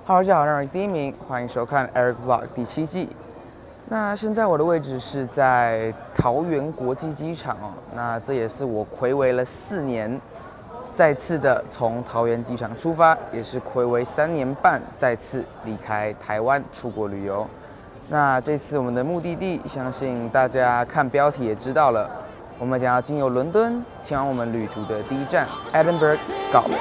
Hello，大家好，让人第一名，欢迎收看 Eric Vlog 第7季。那现在我的位置是在桃园国际机场哦，那这也是我睽违了4年，再次的从桃园机场出发，也是睽违3年半再次离开台湾出国旅游。那这次我们的目的地，相信大家看标题也知道了，我们将要经由伦敦前往我们旅途的第一站 Edinburgh, Scotland。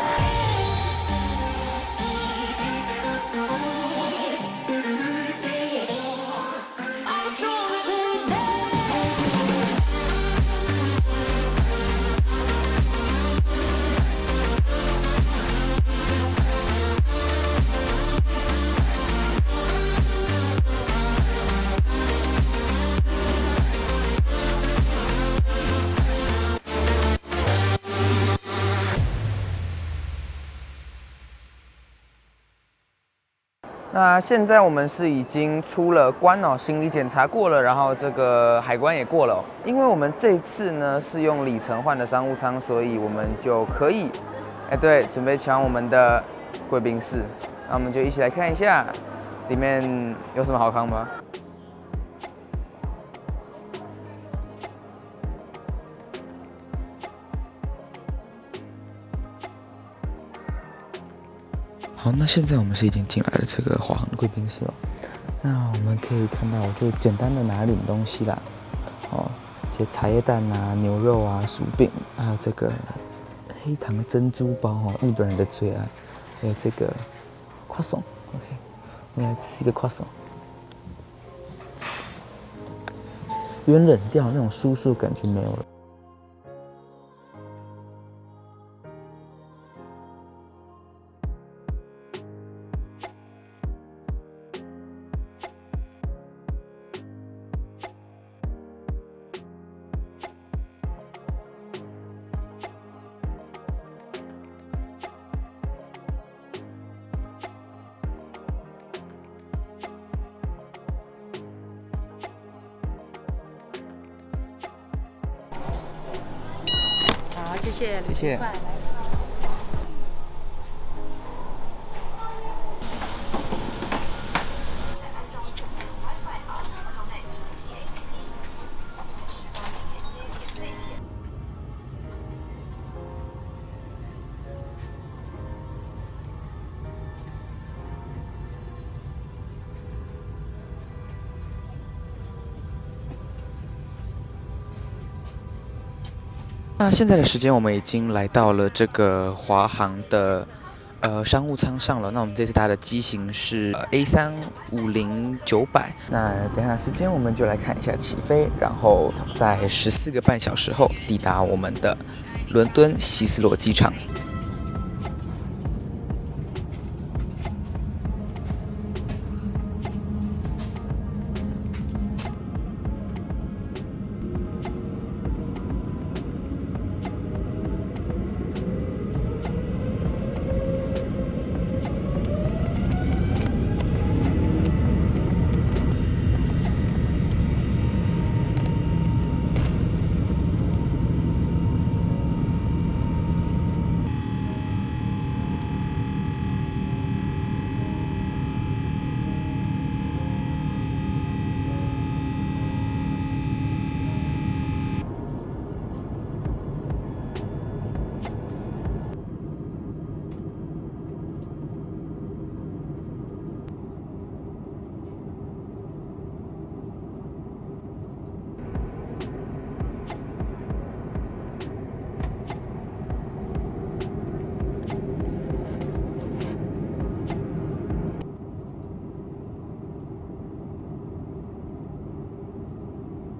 那现在我们是已经出了关哦，行李检查过了，然后这个海关也过了哦。因为我们这次呢是用里程换的商务舱，所以我们就可以，对，准备前往我们的贵宾室。那我们就一起来看一下里面有什么好看吗？好，那现在我们是已经进来了这个华航的贵宾室哦。那我们可以看到，我就简单的拿点东西啦，哦，一些茶叶蛋啊、牛肉啊、薯饼，还有这个黑糖珍珠包哦，日本人的最爱，还有这个croissant，OK，我们来吃一个 croissant， 有点冷掉，那种酥酥的感觉没有了。好，谢谢，谢谢。那现在的时间，我们已经来到了这个华航的商务舱上了。那我们这次搭的机型是A350-900。那等一下时间，我们就来看一下起飞，然后在14个半小时后抵达我们的伦敦希斯罗机场。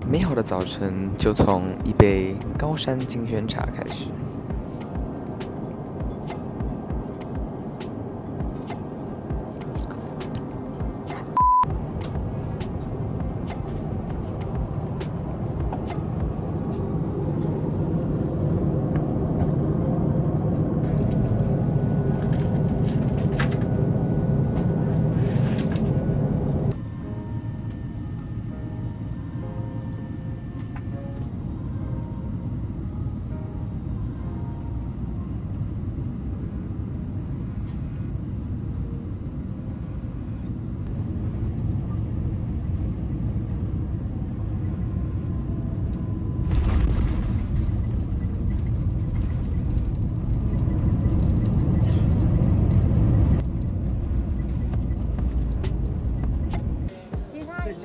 美好的早晨就从一杯高山金萱茶开始。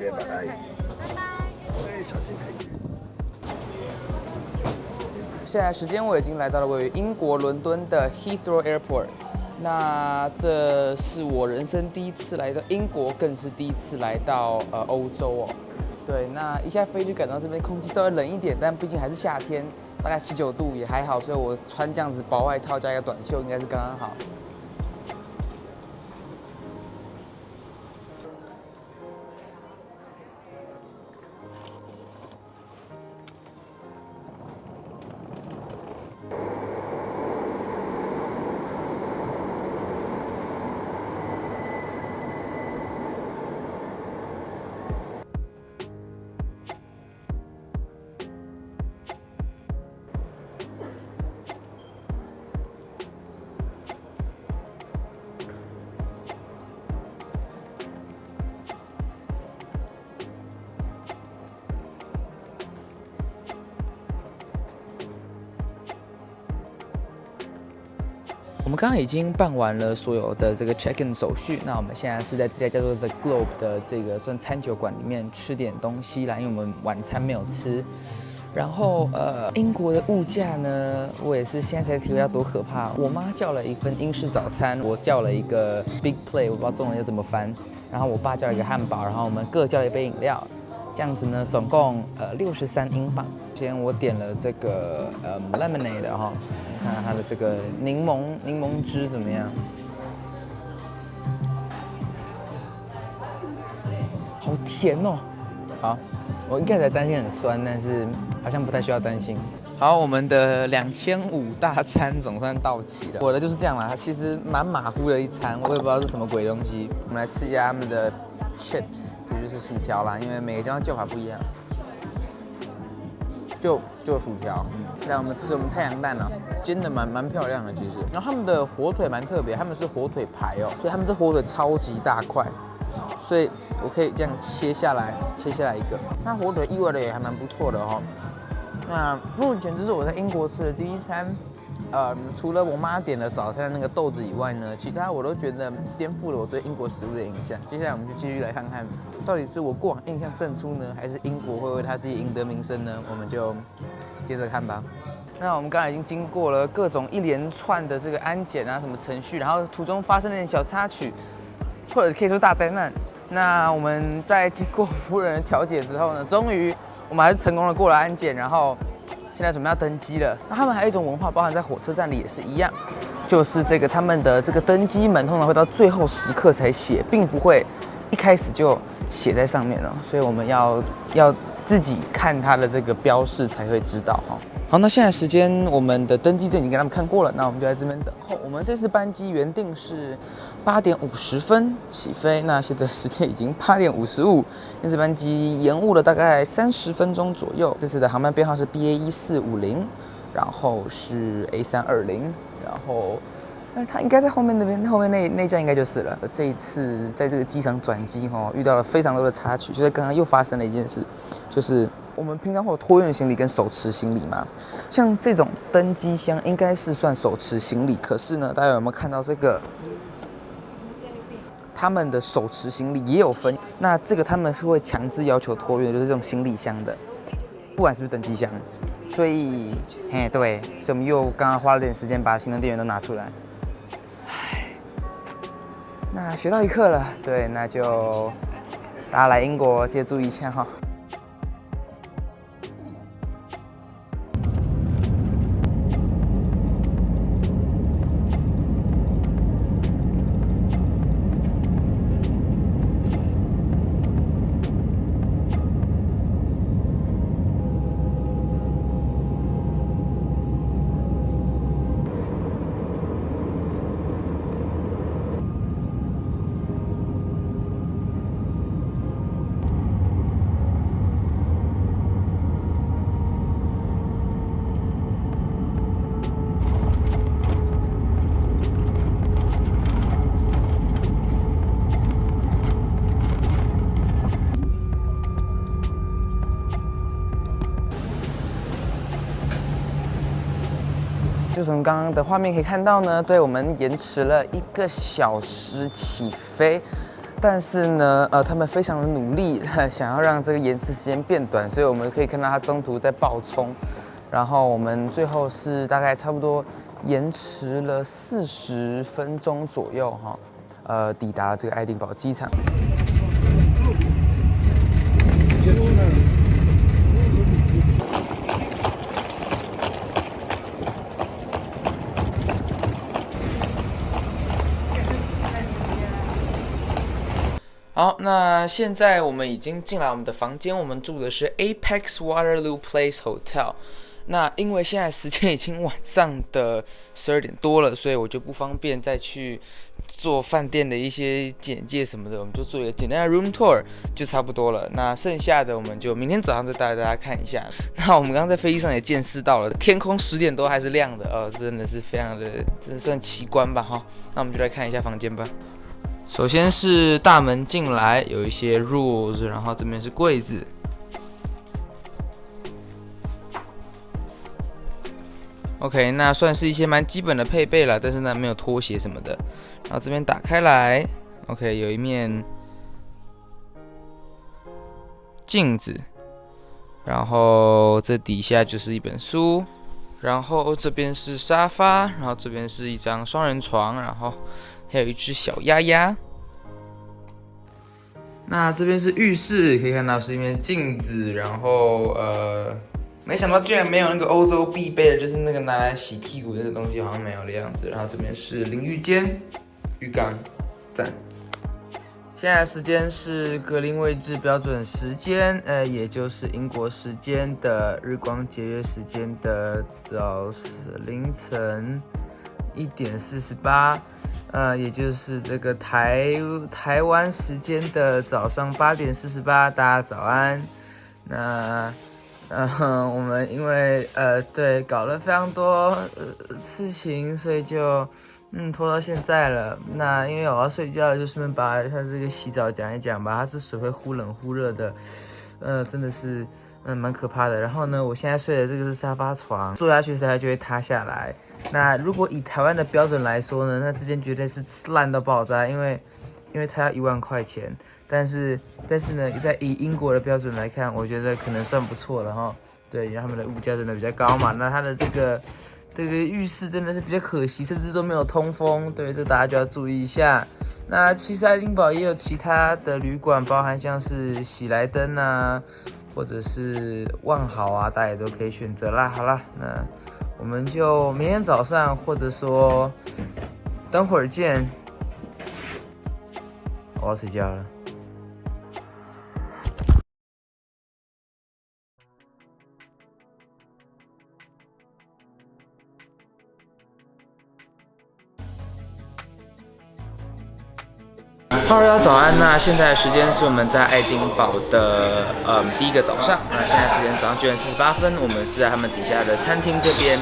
见，拜拜。小心台阶。现在时间我已经来到了位于英国伦敦的 Heathrow Airport。那这是我人生第一次来到英国，更是第一次来到欧洲哦。对，那一下飞就感到这边空气稍微冷一点，但毕竟还是夏天，大概19度也还好，所以我穿这样子薄外套加一个短袖应该是刚刚好。我们刚刚已经办完了所有的这个 check-in 手续，那我们现在是在这家叫做 The Globe 的这个算餐酒馆里面吃点东西啦，因为我们晚餐没有吃。然后英国的物价呢，我也是现在才体会到多可怕。我妈叫了一份英式早餐，我叫了一个 Big Plate， 我不知道中文要怎么翻。然后我爸叫了一个汉堡，然后我们各叫了一杯饮料。这样子呢，总共63英镑。先我点了这个lemonade 哈，看看它的这个柠檬汁怎么样？好甜哦！好，我一开始担心很酸，但是好像不太需要担心。好，我们的2500大餐总算到齐了。我的就是这样啦，它其实蛮马虎的一餐，我也不知道是什么鬼东西。我们来吃一下他们的 chips， 也就是薯条啦，因为每个地方叫法不一样。就薯条，来我们吃我们太阳蛋啊，煎的蛮漂亮的其实。然后他们的火腿蛮特别，他们是火腿排哦，所以他们这火腿超级大块，所以我可以这样切下来一个。那火腿意外的也还蛮不错的哦。那目前这是我在英国吃的第一餐，除了我妈点了早餐的那个豆子以外呢，其他我都觉得颠覆了我对英国食物的印象。接下来我们就继续来看看，到底是我过往印象胜出呢，还是英国会为他自己赢得名声呢？我们就接着看吧。那我们刚才已经经过了各种一连串的这个安检啊什么程序，然后途中发生了点小插曲，或者可以说大灾难。那我们在经过服务人的调解之后呢，终于我们还是成功的过了安检，然后现在准备要登机了。那他们还有一种文化，包含在火车站里也是一样，就是这个他们的这个登机门通常会到最后时刻才写，并不会一开始就写在上面哦，所以我们要自己看它的这个标示才会知道哦。好，那现在时间我们的登机证已经给他们看过了，那我们就在这边等候。我们这次班机原定是8点50分起飞，那现在时间已经8点55，因此班机延误了大概30分钟左右。这次的航班编号是 BA1450，然后是 A320，然后它应该在后面那站应该就是了。这一次在这个机场转机遇到了非常多的插曲，就在刚刚又发生了一件事，就是我们平常会有托运行李跟手持行李嘛，像这种登机箱应该是算手持行李，可是呢，大家有没有看到这个？他们的手持行李也有分，那这个他们是会强制要求托运的，就是这种行李箱的，不管是不是登机箱。所以，对，所以我们又刚刚花了点时间把行动电源都拿出来。那学到一课了，对，那就大家来英国记得注意一下哈。就从刚刚的画面可以看到呢，对我们延迟了1个小时起飞。但是呢，他们非常的努力，想要让这个延迟时间变短，所以我们可以看到它中途在爆冲，然后我们最后是大概差不多延迟了40分钟左右哈，抵达了这个爱丁堡机场。好，那现在我们已经进来我们的房间，我们住的是 Apex Waterloo Place Hotel。那因为现在时间已经晚上的12点多了，所以我就不方便再去做饭店的一些简介什么的，我们就做一个简单的 room tour 就差不多了。那剩下的我们就明天早上再带大家看一下。那我们刚刚在飞机上也见识到了，天空10点多还是亮的，真的是非常的，这算奇观吧哈。那我们就来看一下房间吧。首先是大门进来，有一些 rules， 然后这边是柜子。OK， 那算是一些蛮基本的配备了，但是呢没有拖鞋什么的。然后这边打开来 ，OK， 有一面镜子，然后这底下就是一本书，然后这边是沙发，然后这边是一张双人床，然后还有一只小鸭鸭。那这边是浴室，可以看到是一面镜子，然后没想到竟然没有那个欧洲必备的，就是那个拿来洗屁股那个东西，好像没有的样子。然后这边是淋浴间、浴缸，赞。现在时间是格林威治标准时间，也就是英国时间的日光节约时间的凌晨1点48。也就是这个台湾时间的早上8点48，大家早安。那我们因为对搞了非常多事情，所以就拖到现在了。那因为我要睡觉了，就顺便把他这个洗澡讲一讲吧。它这水会忽冷忽热的，真的是蛮可怕的。然后呢，我现在睡的这个是沙发床，坐下去它就会塌下来。那如果以台湾的标准来说呢，那这间绝对是烂到爆炸，因为它要1万块钱，但是呢，以英国的标准来看，我觉得可能算不错了哈。对，因为他们的物价真的比较高嘛。那它的这个浴室真的是比较可惜，甚至都没有通风，对，这大家就要注意一下。那其实爱丁堡也有其他的旅馆，包含像是喜来登啊，或者是万豪啊，大家也都可以选择啦。好啦，那我们就明天早上，或者说等会儿见。我要睡觉了。Hello， 大家早安。那现在的时间是我们在爱丁堡的第一个早上。那现在时间早上9点48分，我们是在他们底下的餐厅这边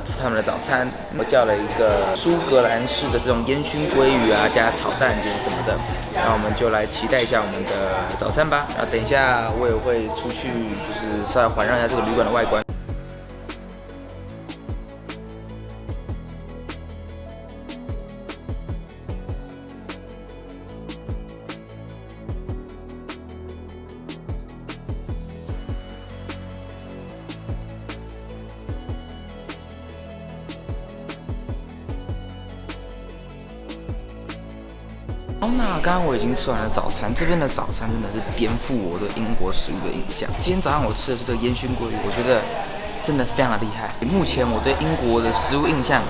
吃他们的早餐。我叫了一个苏格兰式的这种烟熏鲑鱼啊，加炒蛋点什么的。那我们就来期待一下我们的早餐吧。然后等一下我也会出去，就是稍微环绕一下这个旅馆的外观。那刚刚我已经吃完了早餐，这边的早餐真的是颠覆我对英国食物的印象。今天早上我吃的是这个烟熏鲑鱼，我觉得真的非常的厉害。目前我对英国的食物印象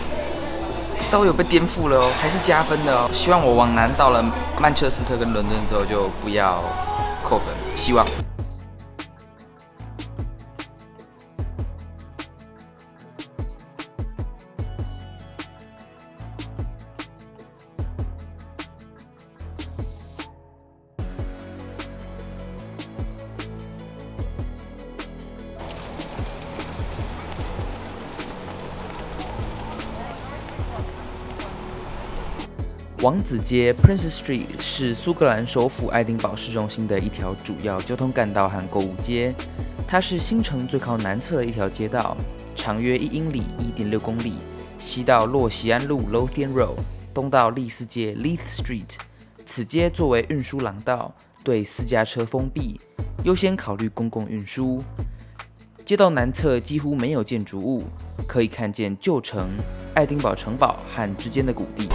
稍微有被颠覆了哦，还是加分的哦。希望我往南到了曼彻斯特跟伦敦之后就不要扣分，希望。王子街 （Princes Street） 是苏格兰首府爱丁堡市中心的一条主要交通干道和购物街。它是新城最靠南侧的一条街道，长约1英里（1.6公里），西到洛席安路 （Lothian Road），东到利斯街 （Leith Street），此街作为运输廊道，对私家车封闭，优先考虑公共运输。街道南侧几乎没有建筑物，可以看见旧城、爱丁堡城堡和之间的谷地。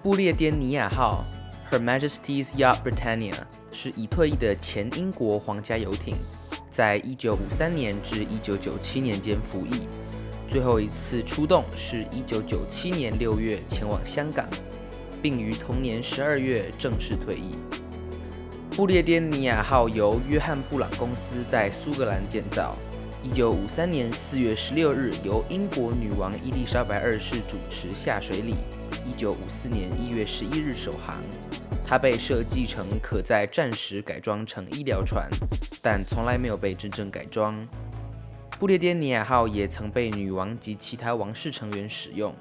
不列颠尼亚号 Her Majesty's Yacht Britannia 是已退役的前英国皇家游艇，在1953年至1997年间服役，最后一次出动是1997年6月前往香港，并于同年12月正式退役。不列颠尼亚号由约翰布朗公司在苏格兰建造，1953年4月16日由英国女王伊丽莎白2世主持下水礼，1954年1月11日首航。它被设计成可在战时改装成医疗船，但从来没有被真正改装。不列颠尼亚号也曾被女王及其他王室成员使用，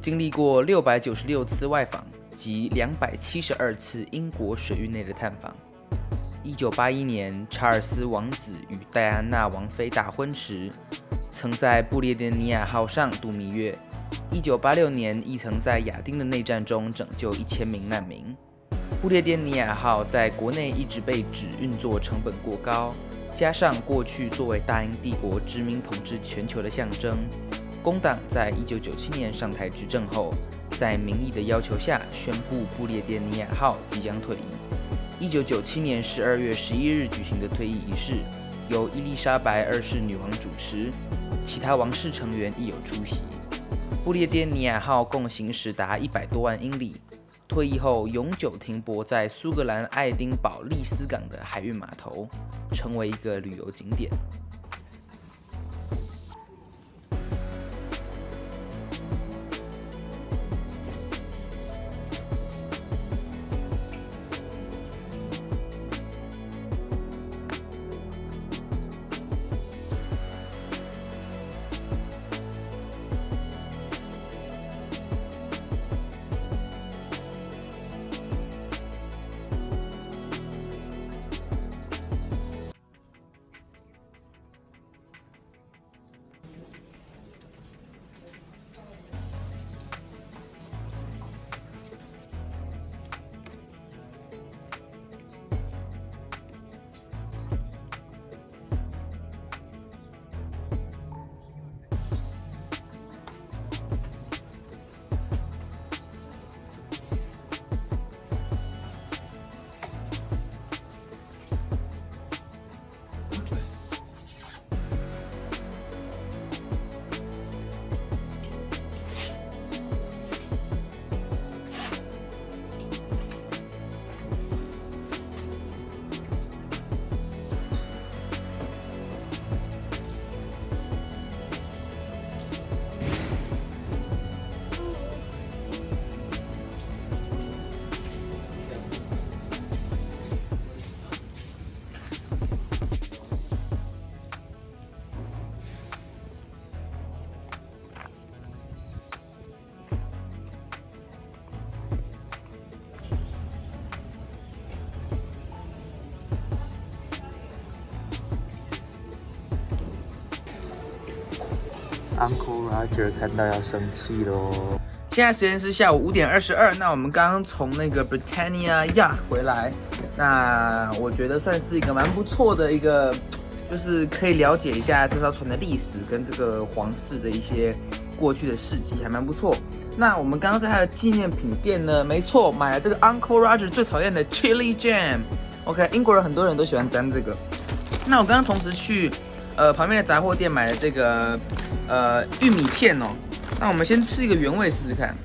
经历过696次外访及272次英国水域内的探访。1981年，查尔斯王子与戴安娜王妃大婚时，曾在不列颠尼亚号上度蜜月。1986年，亦曾在亚丁的内战中拯救1000名难民。不列颠尼亚号在国内一直被指运作成本过高，加上过去作为大英帝国殖民统治全球的象征，工党在1997年上台执政后，在民意的要求下宣布不列颠尼亚号即将退役。1997年12月11日举行的退役仪式，由伊丽莎白2世女王主持，其他王室成员亦有出席。不列颠尼亚号共行驶达100多万英里，退役后永久停泊在苏格兰爱丁堡利斯港的海运码头，成为一个旅游景点。Uncle Roger 看到要生气喽。现在时间是下午5点22，那我们刚刚从那个 Britannia Yacht 回来，那我觉得算是一个蛮不错的一个，就是可以了解一下这艘船的历史跟这个皇室的一些过去的事迹，还蛮不错。那我们刚刚在他的纪念品店呢，没错，买了这个 Uncle Roger 最讨厌的 Chili Jam。OK， 英国人很多人都喜欢沾这个。那我刚刚同时去旁边的杂货店买了这个玉米片哦。那我们先吃一个原味试试看。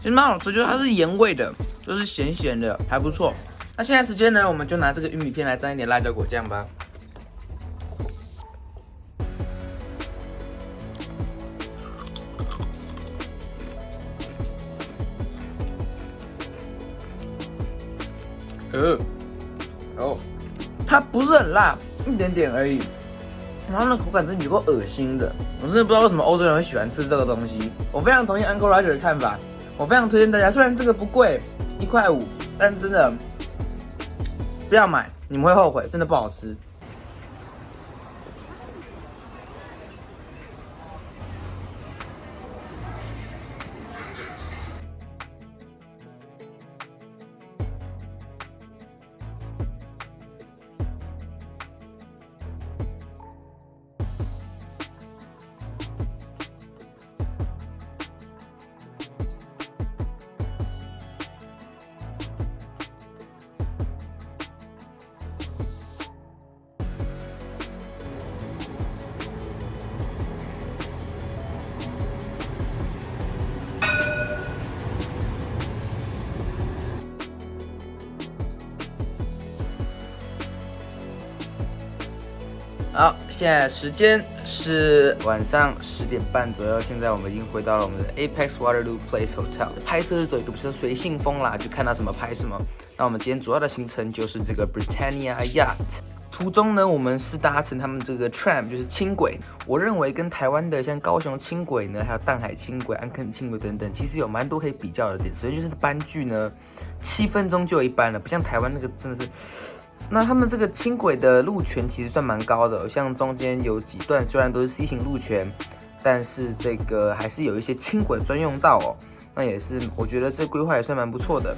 其实蛮好吃，就是它是盐味的，就是咸咸的，还不错。那现在时间呢，我们就拿这个玉米片来沾一点辣椒果酱吧。它不是很辣，一点点而已。然后那口感真的有够恶心的，我真的不知道为什么欧洲人会喜欢吃这个东西。我非常同意 Uncle Roger 的看法，我非常推荐大家。虽然这个不贵，1.5块，但真的不要买，你们会后悔，真的不好吃。好，现在时间是晚上10点半左右。现在我们已经回到了我们的 Apex Waterloo Place Hotel。拍摄是走一个比较随性风啦，就看到什么拍什么。那我们今天主要的行程就是这个 Britannia Yacht。途中呢，我们是搭乘他们这个 tram， 就是轻轨。我认为跟台湾的像高雄轻轨呢，还有淡海轻轨、安坑轻轨等等，其实有蛮多可以比较的点。首先就是班距呢，7分钟就有一班了，不像台湾那个真的是。那他们这个轻轨的路权其实算蛮高的，像中间有几段虽然都是 C 型路权，但是这个还是有一些轻轨专用道哦。那也是我觉得这规划也算蛮不错的。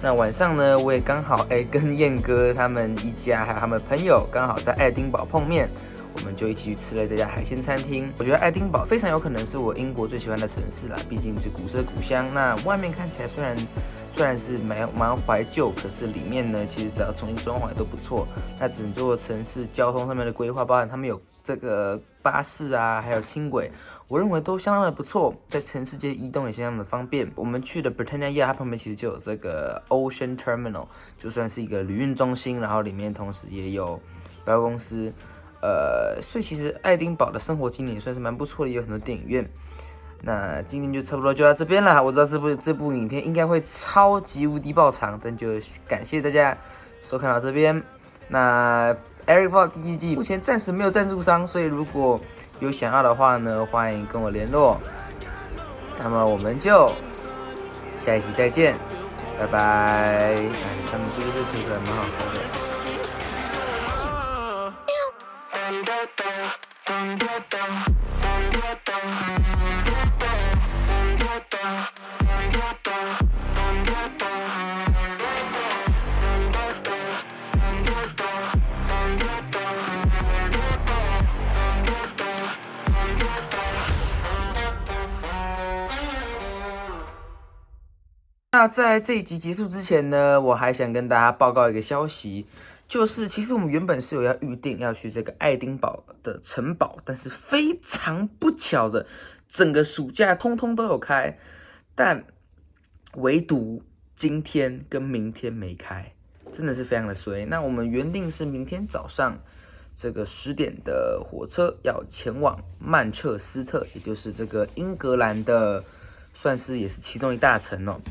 那晚上呢，我也刚好跟燕哥他们一家还有他们朋友刚好在爱丁堡碰面，我们就一起去吃了这家海鲜餐厅。我觉得爱丁堡非常有可能是我英国最喜欢的城市啦，毕竟是古色古香。那外面看起来虽然是蛮怀旧，可是里面呢，其实只要重新装潢都不错。那整座城市交通上面的规划，包含他们有这个巴士啊，还有轻轨，我认为都相当的不错，在城市间移动也相当的方便。我们去的 Britannia Yacht 它旁边其实就有这个 Ocean Terminal， 就算是一个旅运中心，然后里面同时也有百货公司。所以其实爱丁堡的生活经验也算是蛮不错的，也有很多电影院。那今天就差不多就到这边了。我知道这部影片应该会超级无敌爆长，但就感谢大家收看到这边。那 Eric Vlog 第7季目前暂时没有赞助商，所以如果有想要的话呢，欢迎跟我联络。那么我们就下一期再见，拜拜。他们这个推出来蛮好看的。那在这一集结束之前呢，我还想跟大家报告一个消息，就是其实我们原本是有要预定要去这个爱丁堡的城堡，但是非常不巧的，整个暑假通通都有开，但唯独今天跟明天没开，真的是非常的衰。那我们原定是明天早上这个10点的火车要前往曼彻斯特，也就是这个英格兰的，算是也是其中一大城哦。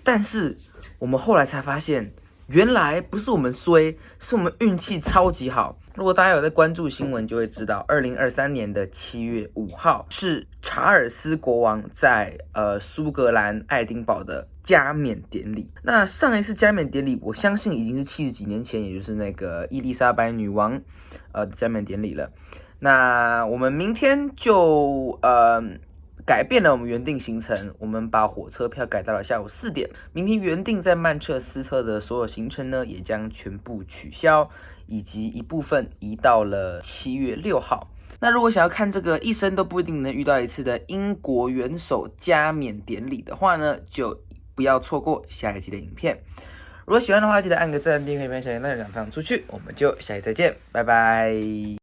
但是我们后来才发现，原来不是我们衰，是我们运气超级好。如果大家有在关注新闻，就会知道，2023年的7月5号是查尔斯国王在苏格兰爱丁堡的加冕典礼。那上一次加冕典礼，我相信已经是70几年前，也就是那个伊丽莎白女王加冕典礼了。那我们明天就改变了我们原定行程，我们把火车票改到了下午4点。明天原定在曼彻斯特的所有行程呢，也将全部取消，以及一部分移到了7月6号。那如果想要看这个一生都不一定能遇到一次的英国元首加冕典礼的话呢，就不要错过下一期的影片。如果喜欢的话，记得按个赞、订阅、分享、小铃铛分享出去。我们就下期再见，拜拜。